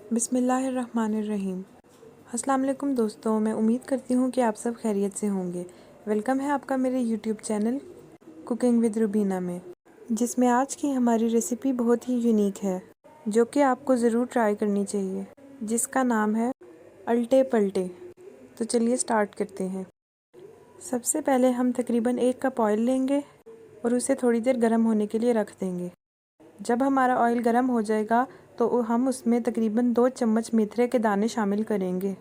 बिस्मिल्लाहिर्रहमानिर्रहीम। अस्सलाम वालेकुम दोस्तों, मैं उम्मीद करती हूँ कि आप सब खैरियत से होंगे। वेलकम है आपका मेरे YouTube channel cooking with Rubina में, जिसमें आज की हमारी रेसिपी बहुत ही यूनिक है, जो कि आपको ज़रूर ट्राई करनी चाहिए, जिसका नाम है अल्टे पल्टे। तो चलिए स्टार्ट करते हैं। सबसे पहले हम तकरीबन 1 कप ऑयल लेंगे और उसे थोड़ी देर गर्म होने के लिए रख देंगे। जब हमारा ऑयल गर्म हो जाएगा तो हम उसमें तकरीबन 2 चम्मच मेथरे के दाने शामिल करेंगे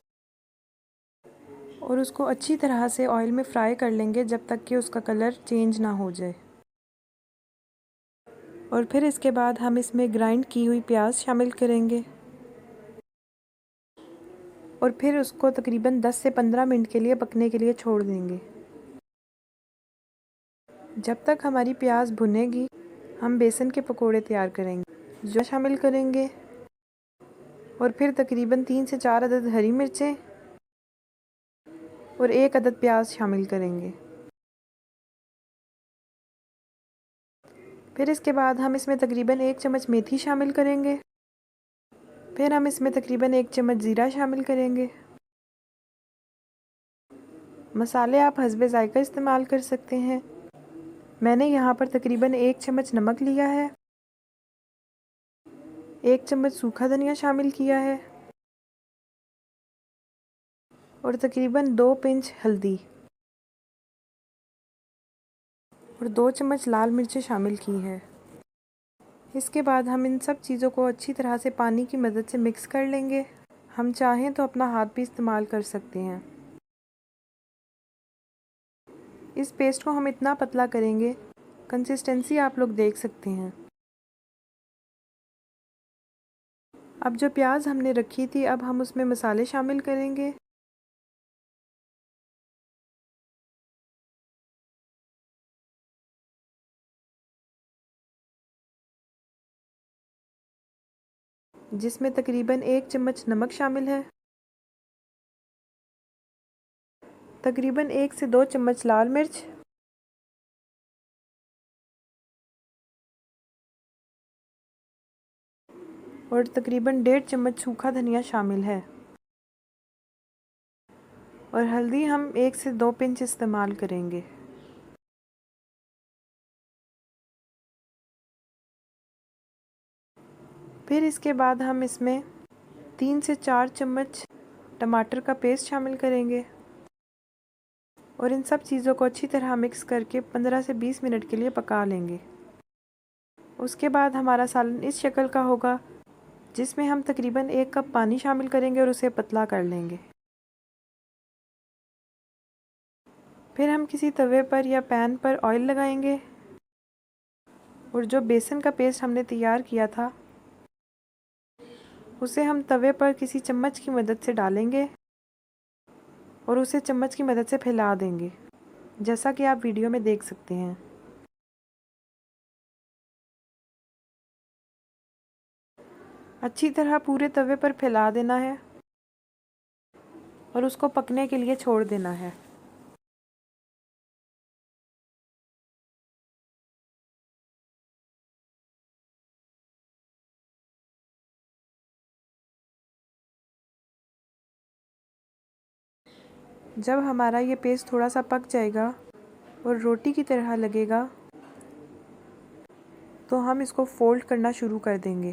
और उसको अच्छी तरह से ऑयल में फ्राई कर लेंगे जब तक कि उसका कलर चेंज ना हो जाए। और फिर इसके बाद हम इसमें ग्राइंड की हुई प्याज शामिल करेंगे और फिर उसको तकरीबन 10 से 15 मिनट के लिए पकने के लिए छोड़ देंगे। जब तक हमारी प्याज भुनेगी हम बेसन के पकोड़े तैयार करेंगे, जो शामिल करेंगे और फिर तकरीबन 3 से 4 अदद हरी मिर्चें और 1 अदद प्याज शामिल करेंगे। फिर इसके बाद हम इसमें तकरीबन 1 चम्मच मेथी शामिल करेंगे। फिर हम इसमें तकरीबन 1 चम्मच ज़ीरा शामिल करेंगे। मसाले आप हस्बे ज़ायका इस्तेमाल कर सकते हैं। मैंने यहाँ पर तकरीबन 1 चम्मच नमक लिया है, 1 चम्मच सूखा धनिया शामिल किया है और तकरीबन 2 पिंच हल्दी और 2 चम्मच लाल मिर्चें शामिल की हैं। इसके बाद हम इन सब चीज़ों को अच्छी तरह से पानी की मदद से मिक्स कर लेंगे। हम चाहें तो अपना हाथ भी इस्तेमाल कर सकते हैं। इस पेस्ट को हम इतना पतला करेंगे, कंसिस्टेंसी आप लोग देख सकते हैं। अब जो प्याज हमने रखी थी, अब हम उसमें मसाले शामिल करेंगे। जिसमें तकरीबन 1 चम्मच नमक शामिल है, तकरीबन 1 से 2 चम्मच लाल मिर्च और तकरीबन 1.5 चम्मच सूखा धनिया शामिल है और हल्दी हम 1 से 2 पिंच इस्तेमाल करेंगे। फिर इसके बाद हम इसमें 3 से 4 चम्मच टमाटर का पेस्ट शामिल करेंगे और इन सब चीज़ों को अच्छी तरह मिक्स करके 15 से 20 मिनट के लिए पका लेंगे। उसके बाद हमारा सालन इस शक्ल का होगा, जिसमें हम तकरीबन 1 कप पानी शामिल करेंगे और उसे पतला कर लेंगे। फिर हम किसी तवे पर या पैन पर ऑयल लगाएंगे और जो बेसन का पेस्ट हमने तैयार किया था उसे हम तवे पर किसी चम्मच की मदद से डालेंगे और उसे चम्मच की मदद से फैला देंगे, जैसा कि आप वीडियो में देख सकते हैं। अच्छी तरह पूरे तवे पर फैला देना है और उसको पकने के लिए छोड़ देना है। जब हमारा ये पेस्ट थोड़ा सा पक जाएगा और रोटी की तरह लगेगा तो हम इसको फोल्ड करना शुरू कर देंगे।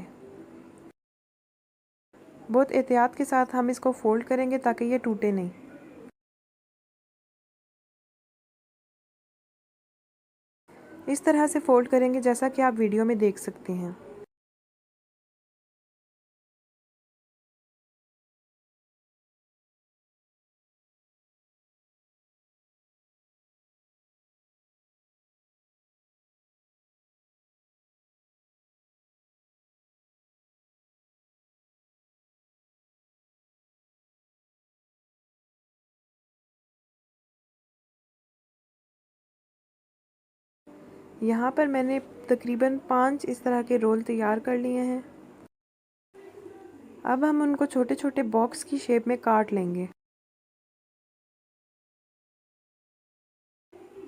बहुत एहतियात के साथ हम इसको फोल्ड करेंगे ताकि ये टूटे नहीं। इस तरह से फोल्ड करेंगे जैसा कि आप वीडियो में देख सकते हैं। यहाँ पर मैंने तकरीबन 5 इस तरह के रोल तैयार कर लिए हैं। अब हम उनको छोटे छोटे बॉक्स की शेप में काट लेंगे,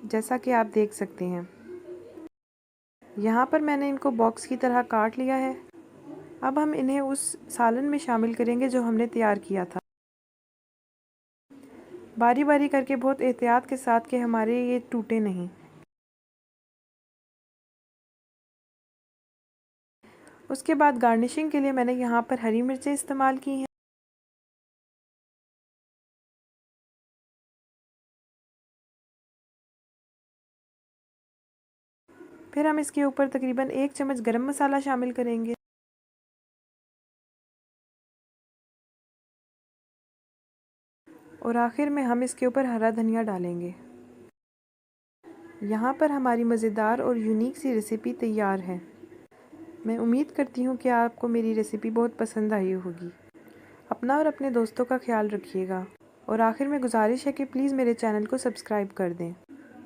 जैसा कि आप देख सकते हैं। यहाँ पर मैंने इनको बॉक्स की तरह काट लिया है। अब हम इन्हें उस सालन में शामिल करेंगे जो हमने तैयार किया था। बारी बारी करके बहुत एहतियात के साथ कि हमारे ये टूटे नहीं। उसके बाद गार्निशिंग के लिए मैंने यहाँ पर हरी मिर्चें इस्तेमाल की हैं। फिर हम इसके ऊपर तकरीबन 1 चम्मच गरम मसाला शामिल करेंगे। और आखिर में हम इसके ऊपर हरा धनिया डालेंगे। यहाँ पर हमारी मज़ेदार और यूनिक सी रेसिपी तैयार है। मैं उम्मीद करती हूँ कि आपको मेरी रेसिपी बहुत पसंद आई होगी। अपना और अपने दोस्तों का ख्याल रखिएगा। और आखिर में गुजारिश है कि प्लीज़ मेरे चैनल को सब्सक्राइब कर दें।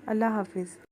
अल्लाह हाफिज़।